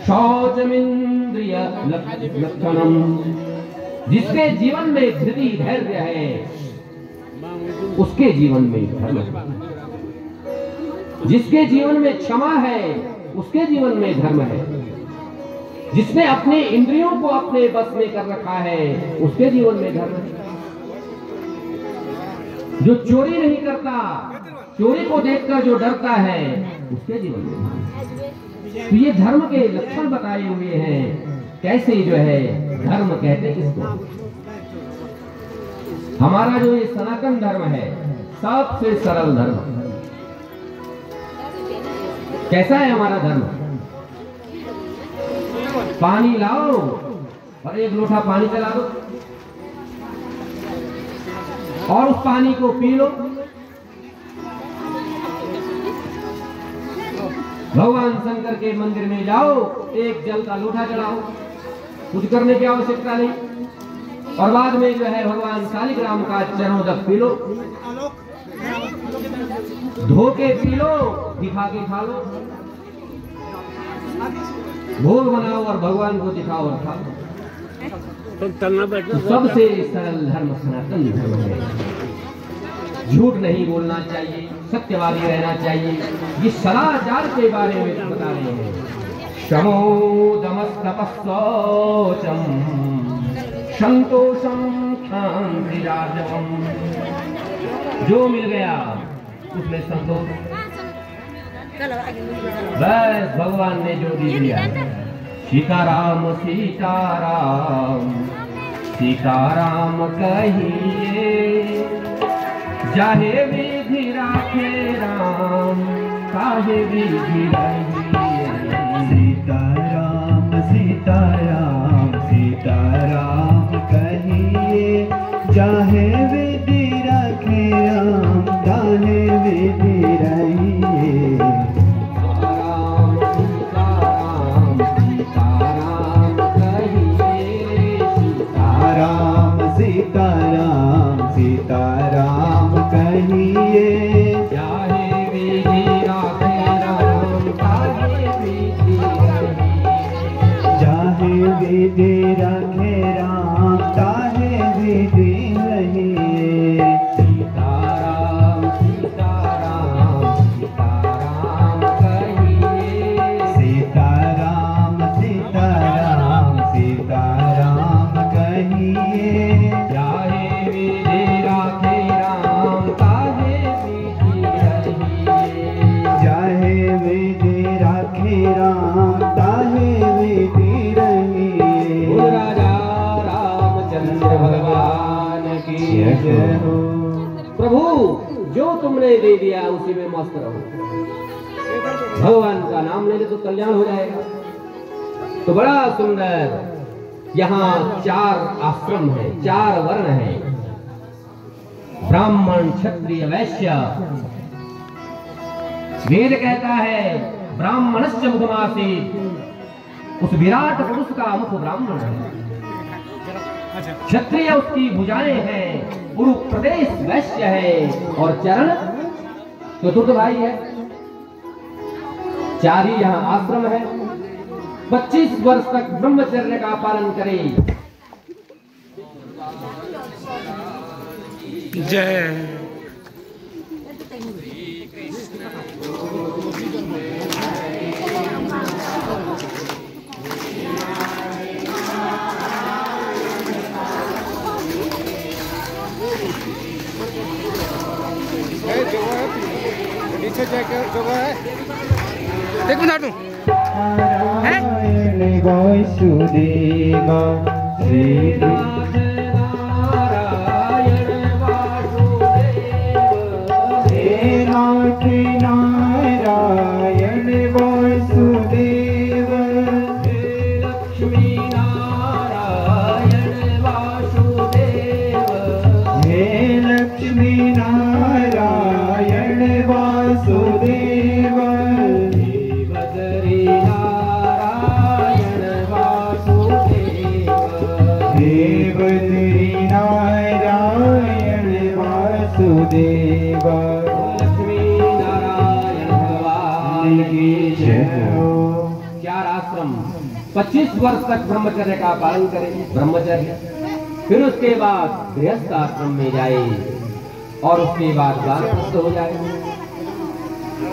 शौचमिंद्रिय लक्षणम, जिसके जीवन में धृति धैर्य है उसके जीवन में धर्म है, जिसके जीवन में क्षमा है उसके जीवन में धर्म है, जिसने अपने इंद्रियों को अपने बस में कर रखा है उसके जीवन में धर्म है, जो चोरी नहीं करता, चोरी को देखकर जो डरता है उसके जीवन में धर्म है। तो ये धर्म के लक्षण बताए हुए हैं। कैसे जो है धर्म कहते किसको? हमारा जो ये सनातन धर्म है सबसे सरल धर्म। कैसा है हमारा धर्म? पानी लाओ और एक लोटा पानी चला दो और उस पानी को पी लो। भगवान शंकर के मंदिर में जाओ, एक जल का लोटा चढ़ाओ, कुछ करने की आवश्यकता नहीं, और बाद में जो है भगवान शालिग्राम का चरणोदक पी लो, धो के पी लो, दिखा के खा लो, भोग बनाओ और भगवान को दिखाओ और खाओ। तो सबसे सरल धर्म सनातन धर्म है। झूठ नहीं बोलना चाहिए, सत्यवादी रहना चाहिए। ये सदाचार के बारे में बता रहे हैं। शमो दमस्तपस्सौचम संतोषम क्षान्तिराजवम, जो मिल गया उसमें संतोष, बस भगवान ने जो दे दिया। सीताराम सीताराम सीताराम कहिए, चाहे विधि राखे राम, काहे विधि रहिए। सीताराम सीताराम सीताराम कहिए, चाहे विधि राखे राम, काहे विधि रहिए। राम सीताराम सीताराम कहिए, सीताराम सीताराम सीताराम कहिए, चाहे विधि राखे राम, काहे विधि रहिए। चाहे विधि राखे राम, काहे विधि रहिए। सीताराम सीताराम सीताराम कहिए, सीताराम सीताराम सीताराम कहिए, चाहे विधि राखे राम, काहे विधि रहिए। चाहे विधि राखे राम, काहे विधि रहिए। बोल राजा रामचंद्र भगवान की जय हो। प्रभु जो तुमने दे दिया उसी में मस्त रहो। भगवान का नाम ले ले तो कल्याण हो जाएगा। तो बड़ा सुंदर यहाँ 4 आश्रम है, 4 वर्ण है, ब्राह्मण क्षत्रिय वैश्य। वेद कहता है ब्राह्मणस्य मुखमासीत्, उस विराट पुरुष का मुख ब्राह्मण है। क्षत्रिय उसकी भुजाएं हैं, उरु प्रदेश वैश्य है, और चरण चतुर्थ भाई है। 4 ही यहाँ आश्रम है। 25 वर्ष तक ब्रह्मचर्य का पालन करे। जय देख नाटू नारायण वासुदेव श्री नारायण वासुदेव, लक्ष्मी नारायण वासुदेव, हे लक्ष्मी नारायण वासुदेव, नारायण वासुदेव, देव आश्रम 25 वर्ष तक ब्रह्मचर्य का पालन करें, ब्रह्मचर्य, फिर उसके बाद गृहस्थ आश्रम में जाए और उसके बाद वानप्रस्थ हो जाए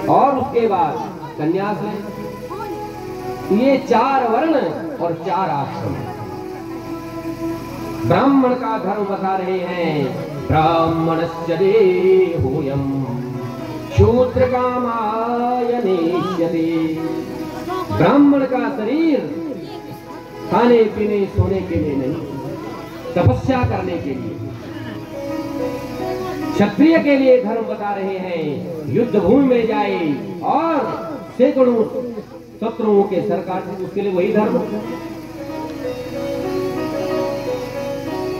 और उसके बाद संन्यास। ये 4 वर्ण और 4 आश्रम ब्राह्मण का धर्म बता रहे हैं। ब्राह्मणस्य देहोऽयं शूद्र कामाय नेष्यते। ब्राह्मण का शरीर खाने पीने सोने के लिए नहीं, तपस्या करने के लिए। क्षत्रिय के लिए धर्म बता रहे हैं, युद्ध भूमि में जाए और सैकड़ों शत्रुओं के सर काटे, उसके लिए वही धर्म।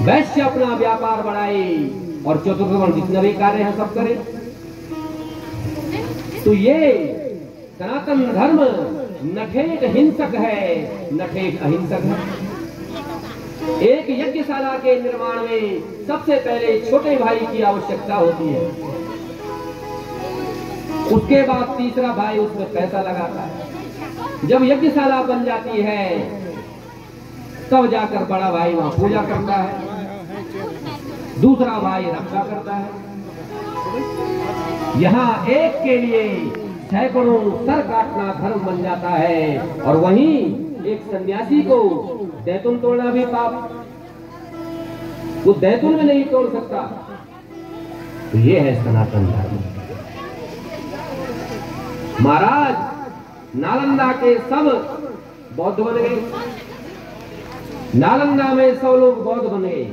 वैश्य अपना व्यापार बढ़ाए और चतुर्वर्ण जितने भी कार्य हैं सब करे। तो ये सनातन धर्म नठेट हिंसक है, नठेट अहिंसक है। एक यज्ञशाला के निर्माण में सबसे पहले छोटे भाई की आवश्यकता होती है, उसके बाद तीसरा भाई उसमें पैसा लगाता है। जब यज्ञशाला बन जाती है तब जाकर बड़ा भाई वहां पूजा करता है, दूसरा भाई रक्षा करता है। यहाँ एक के लिए सैकड़ों सर काटना धर्म बन जाता है और वहीं एक सन्यासी को दैतुन तोड़ना भी पाप, वो दैतुन में नहीं तोड़ सकता। तो ये है सनातन धर्म। महाराज नालंदा के सब बौद्ध बन गए, नालंदा में 100 लोग बौद्ध बन गए।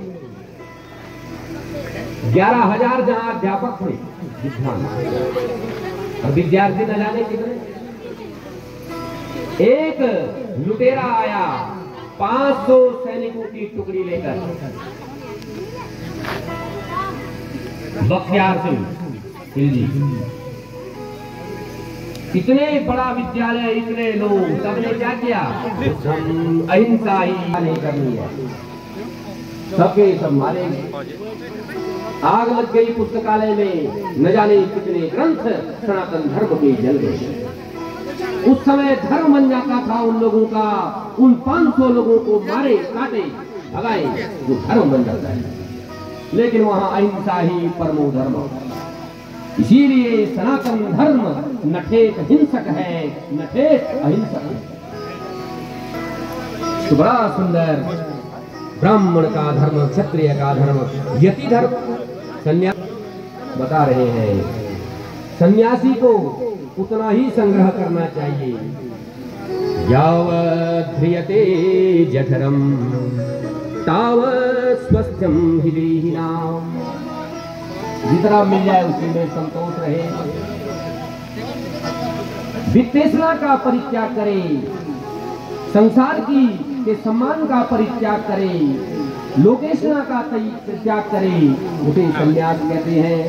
11,000 जहां अध्यापक थे विद्वान और विद्यार्थी न जाने कितने। एक लुटेरा आया 500 सैनिकों की टुकड़ी लेकर, बख्तियार सिंह खिलजी। इतने बड़ा विद्यालय, इतने लोग, सबने क्या किया? अहिंसा ही नहीं करनी है, सबके सब मारेंगे। आग लग गई पुस्तकालय में, न जाने कितने ग्रंथ सनातन धर्म के जल गए। उस समय धर्म बन जाता था उन लोगों का, उन 500 लोगों को मारे, काटे, भगाए, जो धर्म बन जाता है। लेकिन वहां अहिंसा ही परमो धर्म। इसीलिए सनातन धर्म नठेत हिंसक है, नठेत अहिंसक है। तो बड़ा सुंदर ब्राह्मण का धर्म, क्षत्रिय का धर्म, यति धर्म, सन्यास बता रहे हैं। सन्यासी को उतना ही संग्रह करना चाहिए। यावत् ध्रियते जठरम तावत् स्वस्थ्यम हि देहिनाम्। जितना मिल जाए उसी में संतोष रहे। वित्तेषणा का परित्याग करे, संसार की के सम्मान का परित्याग करे, लोकेशना का त्याग करे, उसे संन्यास कहते हैं।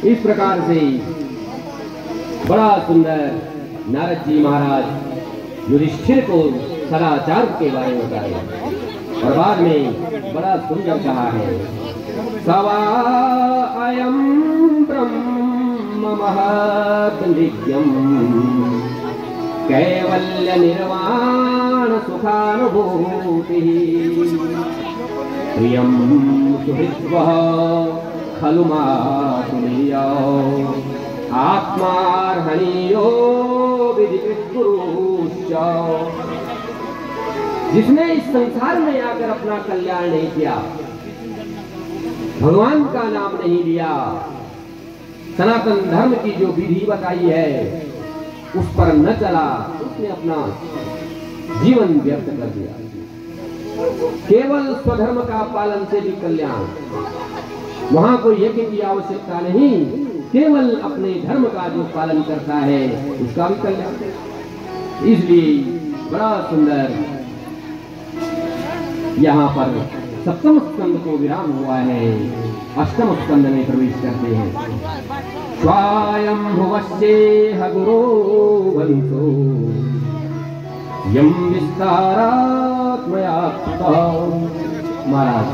इस प्रकार से बड़ा सुंदर नारद जी महाराज युधिष्ठिर को सदाचार के बारे में बताए और बाद में बड़ा सुंदर कहा है। सवा अयं ब्रह्म महत् नित्यम् कैवल्य निर्वाण सुखानुभूतिः प्रियं सुहृद्वः खलु मातुलीयो आत्मार्हणीयो विधिकृतगुरुश्च। जिसने इस संसार में आकर अपना कल्याण नहीं किया, भगवान का नाम नहीं लिया, सनातन धर्म की जो विधि बताई है उस पर न चला, उसने अपना जीवन व्यर्थ कर दिया। केवल स्वधर्म का पालन से भी कल्याण, वहां कोई यज्ञ की आवश्यकता नहीं, केवल अपने धर्म का जो पालन करता है उसका भी कल्याण। इसलिए बड़ा सुंदर यहाँ पर सप्तम स्कंद को विराम हुआ है, अष्टम स्कंद में प्रवेश करते हैं। स्वायंभुवस्येह गुरो वंशो यं विस्तारात् मया कृतः। महाराज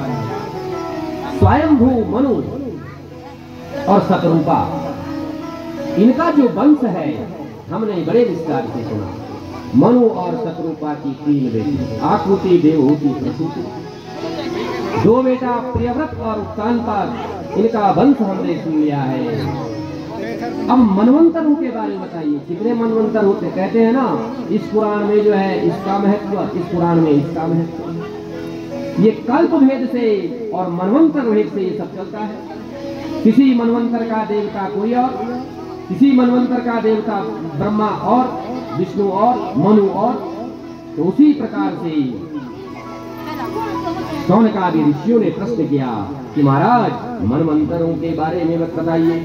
स्वयंभू मनु और शतरूपा, इनका जो वंश है हमने बड़े विस्तार से सुना। मनु और शत्रुपा की 3 बेटी, आकृति देवहूति प्रसूति। 2 बेटा प्रियव्रत और उत्तानपाद, इनका वंश हमने सुन लिया है। अब मनवंतरों के बारे में बताइए, कितने मनवंतर होते? कहते हैं ना, इस पुराण में जो है इसका महत्व, इस पुराण में इसका महत्व। ये कल्प भेद से और मनवंतर भेद से ये सब चलता है। किसी मनवंतर का देवता कोई और, किसी मनवंतर का देवता ब्रह्मा और विष्णु और मनु और। तो उसी प्रकार से शौनकादि ऋषियों ने प्रश्न किया कि महाराज मनवंतरों के बारे में बताइए।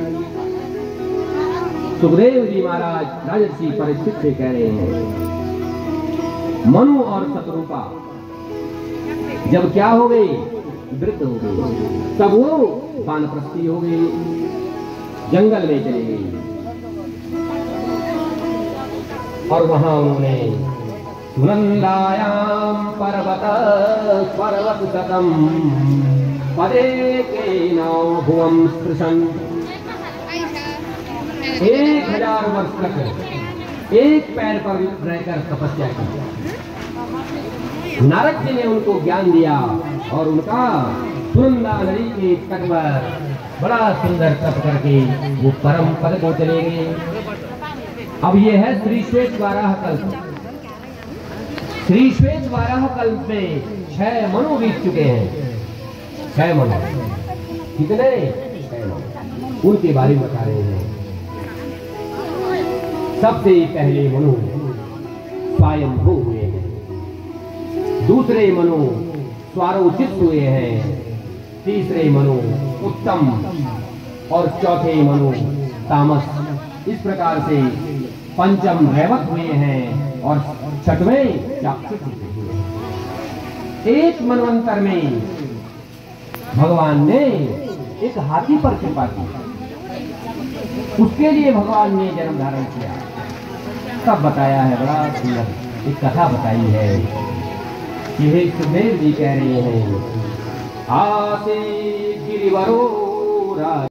सुखदेव जी महाराज राजर्षि परीक्षित से कह रहे हैं, मनु और शत्रुपा जब क्या हो गए, वृद्ध हो गए, तब वो वानप्रस्थी हो गए, जंगल में चले गए। और वहां उन्होंने सुनंदायाम पर्वत शतम पदे के नाम भुवम स्पृशन, 1000 वर्ष तक एक पैर पर रहकर तपस्या की। नारद जी ने उनको ज्ञान दिया और उनका सुनंदा नदी के तट पर बड़ा सुंदर तप करके वो परम पद को चले गए। अब ये है श्री श्वेत वाराह कल्प। श्री श्वेत वाराह कल्प में 6 मनु बीत चुके हैं। 6 मनु, कितने? 6 मनु, उनके बारे में बता रहे हैं। सबसे पहले मनु स्वयंभू हुए हैं, दूसरे मनु स्वारोचित हुए हैं, तीसरे मनु उत्तम और चौथे मनु तामस। इस प्रकार से पंचम रैवत हुए हैं और 6वें चाक्षुष हुए हैं। एक मनवंतर में भगवान ने एक हाथी पर कृपा की, उसके लिए भगवान ने जन्म धारण किया। सब बताया है, बड़ा सुंदर एक कथा बताई है कि हे सुखदेव जी कह रहे हैं, आसे गिरिवरो